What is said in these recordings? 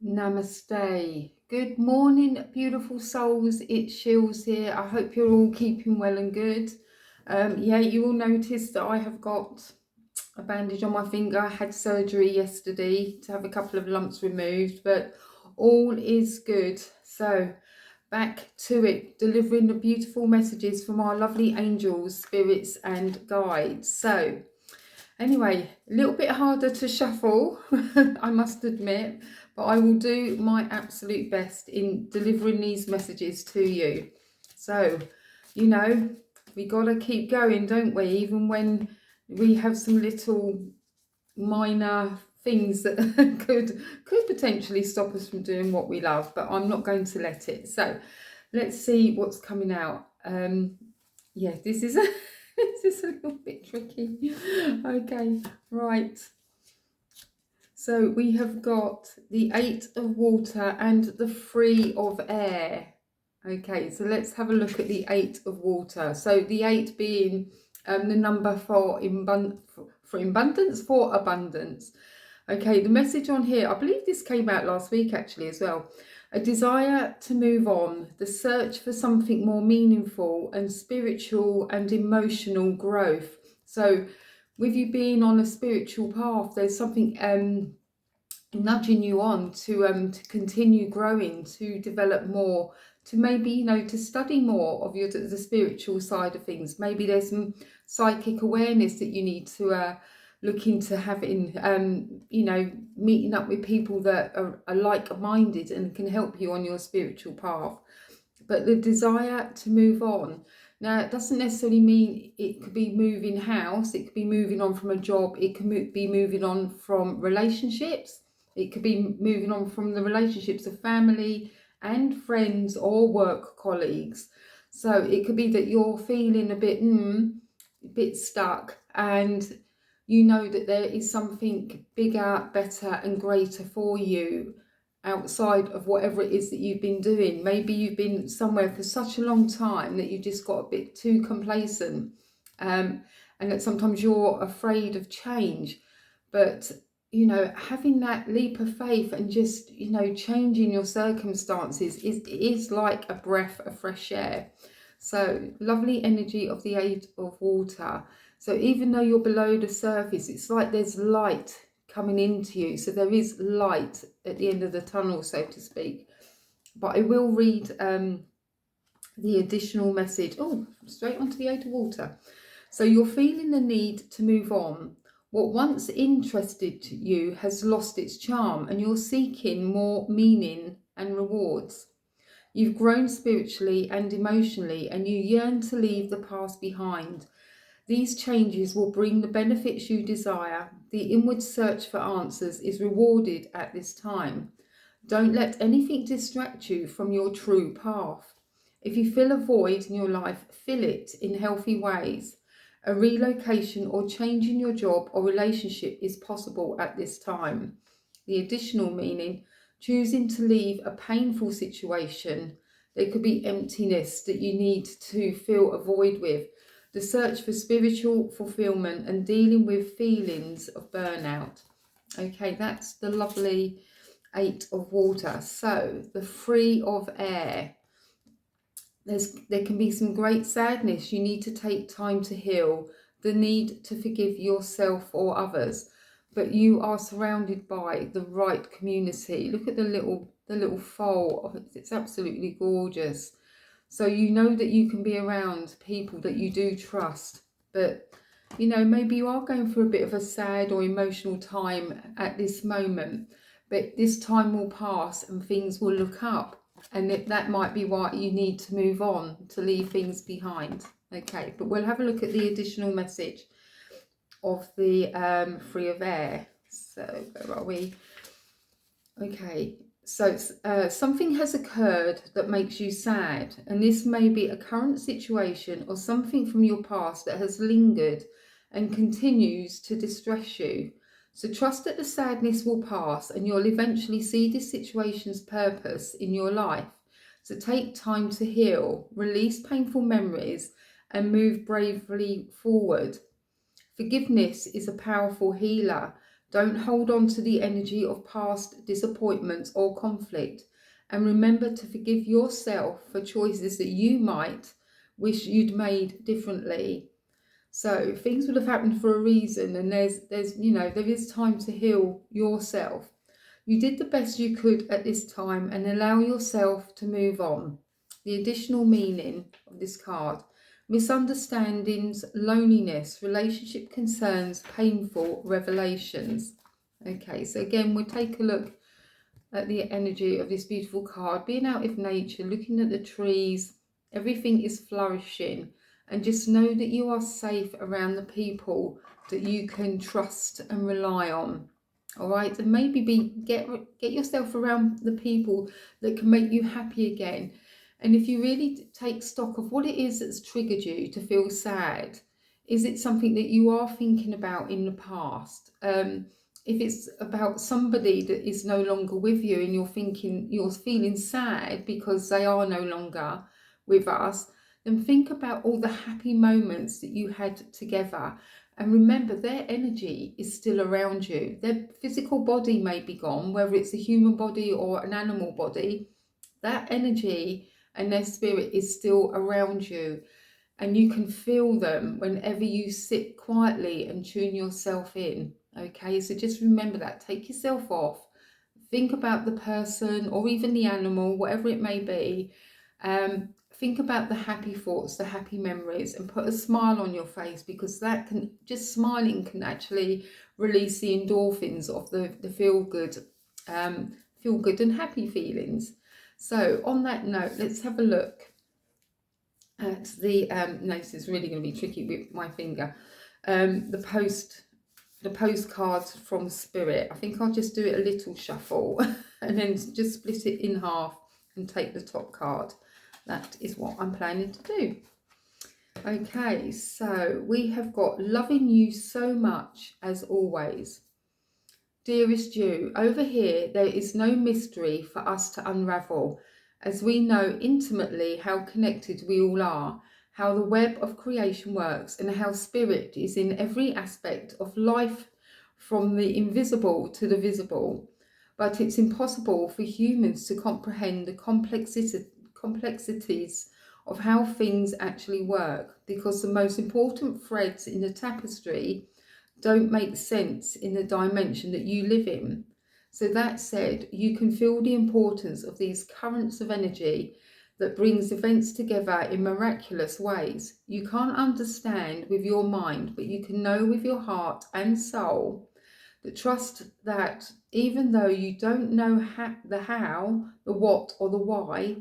Namaste. Good morning, beautiful souls. It's Sheils here. I hope you're all keeping well and good. Yeah, you will notice that I have got a bandage on my finger. I had surgery yesterday to have a couple of lumps removed, but all is good. So back to it, delivering the beautiful messages from our lovely angels, spirits and guides. So anyway, a little bit harder to shuffle, I must admit, but I will do my absolute best in delivering these messages to you. So, you know, we got to keep going, don't we? Even when we have some little minor things that could potentially stop us from doing what we love, but I'm not going to let it. So let's see what's coming out. Yeah, this is this is a little bit tricky. Okay, right. So we have got the 8 of water and the 3 of air. Okay, so let's have a look at the 8 of water. So the 8 being the number for abundance. Okay, the message on here, I believe this came out last week actually as well. A desire to move on, the search for something more meaningful and spiritual and emotional growth. So with you being on a spiritual path, there's something nudging you on to continue growing, to develop more, to maybe, to study more of the spiritual side of things. Maybe there's some psychic awareness that you need to look into having, meeting up with people that are like-minded and can help you on your spiritual path. But the desire to move on. Now, it doesn't necessarily mean it could be moving house. It could be moving on from a job. It could be moving on from relationships. It could be moving on from the relationships of family and friends or work colleagues. So it could be that you're feeling a bit stuck, and you know that there is something bigger, better and greater for you outside of whatever it is that you've been doing. Maybe you've been somewhere for such a long time that you just got a bit too complacent, and that sometimes you're afraid of change. But having that leap of faith and just changing your circumstances is like a breath of fresh air. So lovely energy of the 8 of water. So even though you're below the surface, it's like there's light coming into you. So there is light at the end of the tunnel, so to speak. But I will read the additional message. Oh, straight onto the 8 of water. So you're feeling the need to move on. What once interested you has lost its charm, and you're seeking more meaning and rewards. You've grown spiritually and emotionally, and you yearn to leave the past behind. These changes will bring the benefits you desire. The inward search for answers is rewarded at this time. Don't let anything distract you from your true path. If you feel a void in your life, fill it in healthy ways. A relocation or change in your job or relationship is possible at this time. The additional meaning, choosing to leave a painful situation. There could be emptiness that you need to fill a void with. The search for spiritual fulfillment and dealing with feelings of burnout. Okay, that's the lovely 8 of water. So the 3 of air. There can be some great sadness. You need to take time to heal. The need to forgive yourself or others. But you are surrounded by the right community. Look at the little foal. It's absolutely gorgeous. So you know that you can be around people that you do trust. But, maybe you are going through a bit of a sad or emotional time at this moment. But this time will pass and things will look up. And that might be why you need to move on, to leave things behind. Okay, but we'll have a look at the additional message of the 3 of air. So where are we? Okay. So something has occurred that makes you sad, and this may be a current situation or something from your past that has lingered and continues to distress you. So trust that the sadness will pass and you'll eventually see this situation's purpose in your life. So take time to heal, release painful memories and move bravely forward. Forgiveness is a powerful healer. Don't hold on to the energy of past disappointments or conflict. And remember to forgive yourself for choices that you might wish you'd made differently. So things will have happened for a reason, and there's there is time to heal yourself. You did the best you could at this time, and allow yourself to move on. The additional meaning of this card: misunderstandings, loneliness, relationship concerns, painful revelations. Okay, so again, we'll take a look at the energy of this beautiful card. Being out of nature, looking at the trees, everything is flourishing, and just know that you are safe around the people that you can trust and rely on. All right, and maybe get yourself around the people that can make you happy again. And if you really take stock of what it is that's triggered you to feel sad, is it something that you are thinking about in the past? If it's about somebody that is no longer with you and you're feeling sad because they are no longer with us, then think about all the happy moments that you had together. And remember, their energy is still around you. Their physical body may be gone, whether it's a human body or an animal body. That energy and their spirit is still around you. And you can feel them whenever you sit quietly and tune yourself in. Okay, so just remember that. Take yourself off. Think about the person or even the animal, whatever it may be. Think about the happy thoughts, the happy memories, and put a smile on your face, because that can, just smiling can actually release the endorphins of the feel good and happy feelings. So on that note, let's have a look at the no, this is really going to be tricky with my finger. The postcards from Spirit. I think I'll just do it a little shuffle and then just split it in half and take the top card. That is what I'm planning to do. Okay, so we have got loving you so much as always. Dearest you, over here there is no mystery for us to unravel, as we know intimately how connected we all are, how the web of creation works, and how spirit is in every aspect of life, from the invisible to the visible. But it's impossible for humans to comprehend the complexities of how things actually work, because the most important threads in the tapestry don't make sense in the dimension that you live in. So that said, you can feel the importance of these currents of energy that brings events together in miraculous ways. You can't understand with your mind, but you can know with your heart and soul. The trust that even though you don't know the how, the what, or the why,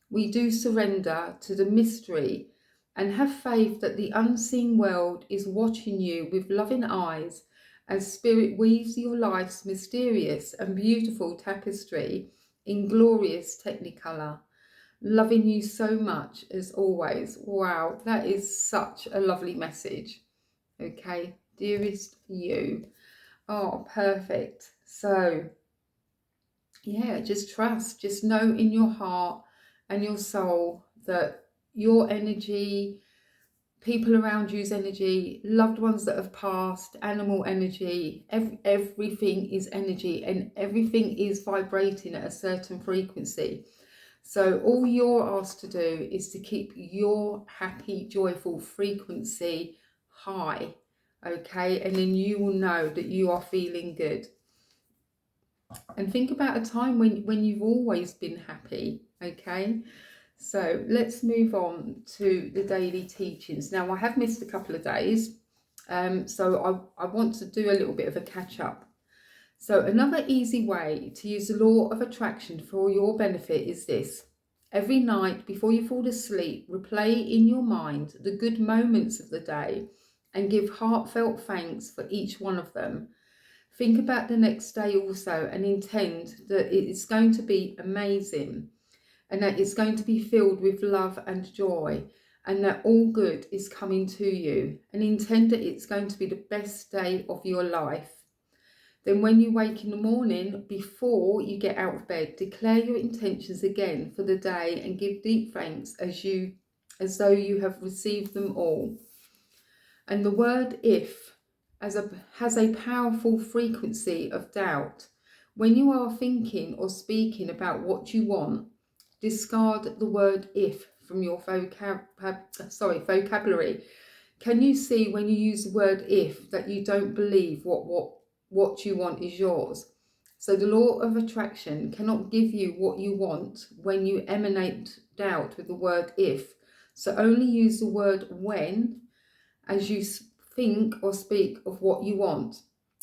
we do surrender to the mystery and have faith that the unseen world is watching you with loving eyes as Spirit weaves your life's mysterious and beautiful tapestry in glorious technicolor. Loving you so much as always. Wow, that is such a lovely message. Okay, dearest you. Oh, perfect. So, yeah, just trust, just know in your heart and your soul that your energy, people around you's energy, loved ones that have passed, animal energy, everything is energy, and everything is vibrating at a certain frequency. So all you're asked to do is to keep your happy, joyful frequency high, okay? And then you will know that you are feeling good. And think about a time when you've always been happy, okay? So let's move on to the daily teachings. Now, I have missed a couple of days, so I want to do a little bit of a catch up. So another easy way to use the law of attraction for your benefit is this. Every night before you fall asleep, replay in your mind the good moments of the day and give heartfelt thanks for each one of them. Think about the next day also and intend that it's going to be amazing, and that it's going to be filled with love and joy, and that all good is coming to you, and intend that it's going to be the best day of your life. Then when you wake in the morning, before you get out of bed, declare your intentions again for the day and give deep thanks as though you have received them all. And the word if has a powerful frequency of doubt. When you are thinking or speaking about what you want, discard the word if from your vocabulary. Can you see when you use the word if that you don't believe what you want is yours? So the law of attraction cannot give you what you want when you emanate doubt with the word if. So only use the word when as you think or speak of what you want.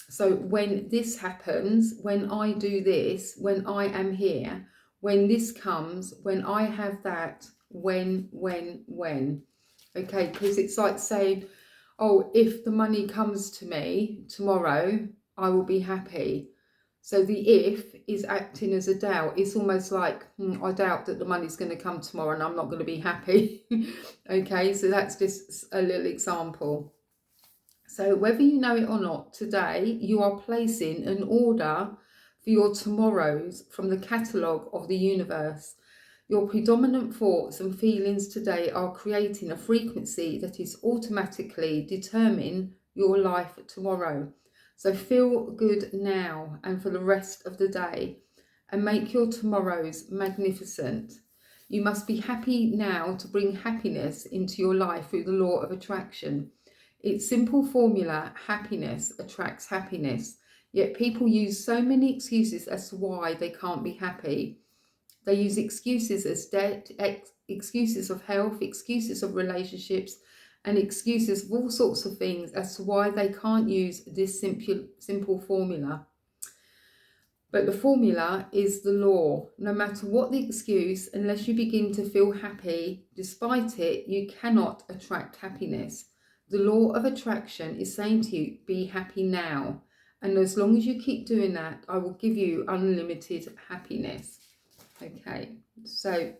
So when this happens, when I do this, when I am here, when this comes, when I have that, when. Okay, because it's like saying, oh, if the money comes to me tomorrow, I will be happy. So the if is acting as a doubt. It's almost like, I doubt that the money's going to come tomorrow and I'm not going to be happy. Okay, so that's just a little example. So whether you know it or not, today you are placing an order for your tomorrows from the catalogue of the universe. Your predominant thoughts and feelings today are creating a frequency that is automatically determining your life tomorrow. So feel good now and for the rest of the day and make your tomorrows magnificent. You must be happy now to bring happiness into your life through the law of attraction. Its simple formula, happiness attracts happiness. Yet people use so many excuses as to why they can't be happy. They use excuses as debt, excuses of health, excuses of relationships, and excuses of all sorts of things as to why they can't use this simple formula. But the formula is the law. No matter what the excuse, unless you begin to feel happy, despite it, you cannot attract happiness. The law of attraction is saying to you, be happy now. And as long as you keep doing that, I will give you unlimited happiness. Okay, so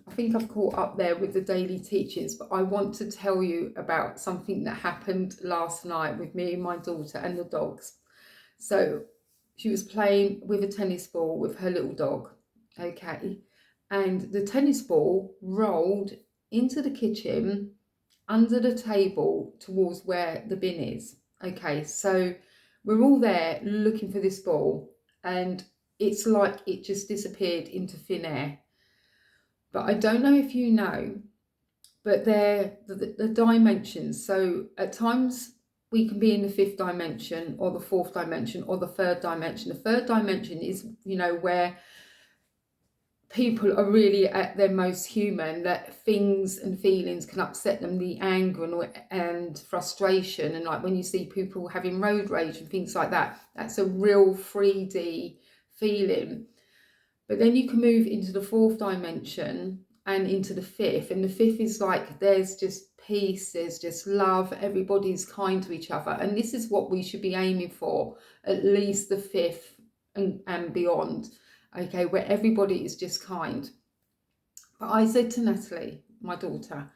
I think I've caught up there with the daily teachings, but I want to tell you about something that happened last night with me and my daughter and the dogs. So she was playing with a tennis ball with her little dog, okay, and the tennis ball rolled into the kitchen under the table towards where the bin is. Okay, so we're all there looking for this ball, and it's like it just disappeared into thin air. But I don't know if you know, but they're the dimensions. So at times we can be in the fifth dimension or the fourth dimension or the third dimension. The third dimension is, where people are really at their most human, that things and feelings can upset them, the anger and frustration. And like when you see people having road rage and things like that, that's a real 3D feeling. But then you can move into the fourth dimension and into the fifth. And the fifth is like, there's just peace, there's just love, everybody's kind to each other. And this is what we should be aiming for, at least the fifth and beyond, okay, where everybody is just kind. But I said to Natalie, my daughter,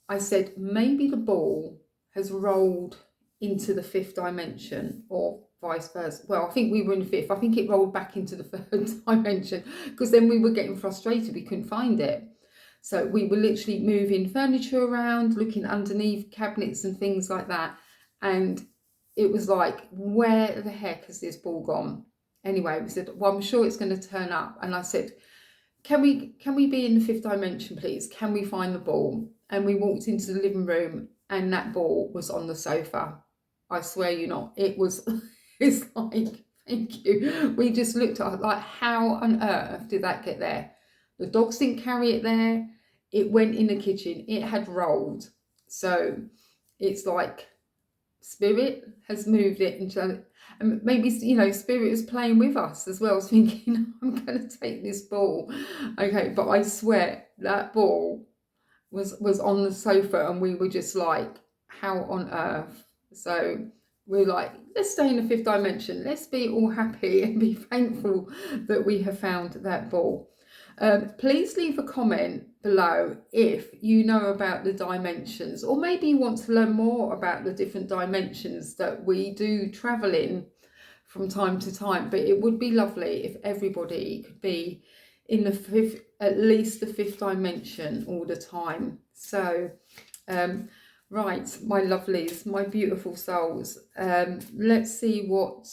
I said, maybe the ball has rolled into the fifth dimension or vice versa. Well, I think we were in the fifth. I think it rolled back into the third dimension because then we were getting frustrated. We couldn't find it. So we were literally moving furniture around, looking underneath cabinets and things like that. And it was like, where the heck has this ball gone? Anyway, we said, well, I'm sure it's going to turn up. And I said, can we be in the fifth dimension, please? Can we find the ball? And we walked into the living room and that ball was on the sofa. I swear you not. It was, it's like, thank you. We just looked at it like, how on earth did that get there? The dogs didn't carry it there. It went in the kitchen. It had rolled. So it's like spirit has moved it into, and maybe, spirit is playing with us as well, thinking, I'm going to take this ball. Okay, but I swear that ball was on the sofa and we were just like, how on earth? So we're like, let's stay in the fifth dimension. Let's be all happy and be thankful that we have found that ball. Please leave a comment below if you know about the dimensions, or maybe you want to learn more about the different dimensions that we do travel in from time to time. But it would be lovely if everybody could be in the fifth, at least the fifth dimension all the time. So Right, my lovelies, my beautiful souls. Let's see what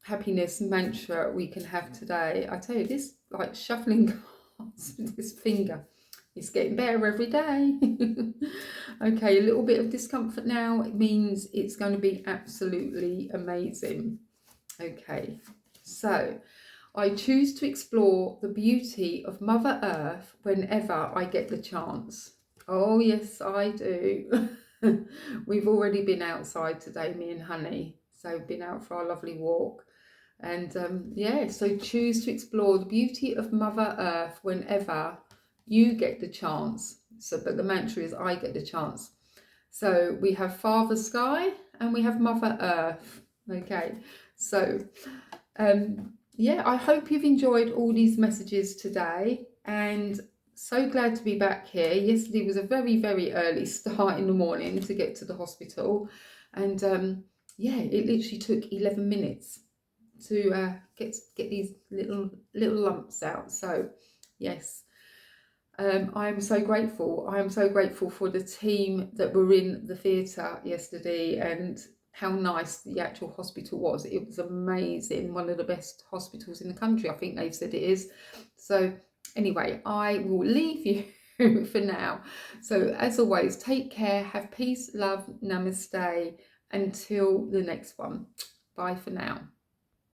happiness mantra we can have today. I tell you, this like shuffling cards with this finger, it's getting better every day. Okay, a little bit of discomfort now. It means it's going to be absolutely amazing. Okay, so I choose to explore the beauty of Mother Earth whenever I get the chance. Oh, yes, I do. We've already been outside today, me and Honey. So, been out for our lovely walk. And yeah, so choose to explore the beauty of Mother Earth whenever you get the chance. So, but the mantra is I get the chance. So, we have Father Sky and we have Mother Earth. Okay, so yeah, I hope you've enjoyed all these messages today, and so glad to be back here. Yesterday was a very, very early start in the morning to get to the hospital, and yeah, it literally took 11 minutes to get these little lumps out. So yes, I am so grateful. I am so grateful for the team that were in the theatre yesterday and how nice the actual hospital was. It was amazing. One of the best hospitals in the country, I think they've said it is. So anyway, I will leave you for now. So as always, take care, have peace, love, namaste, until the next one. Bye for now.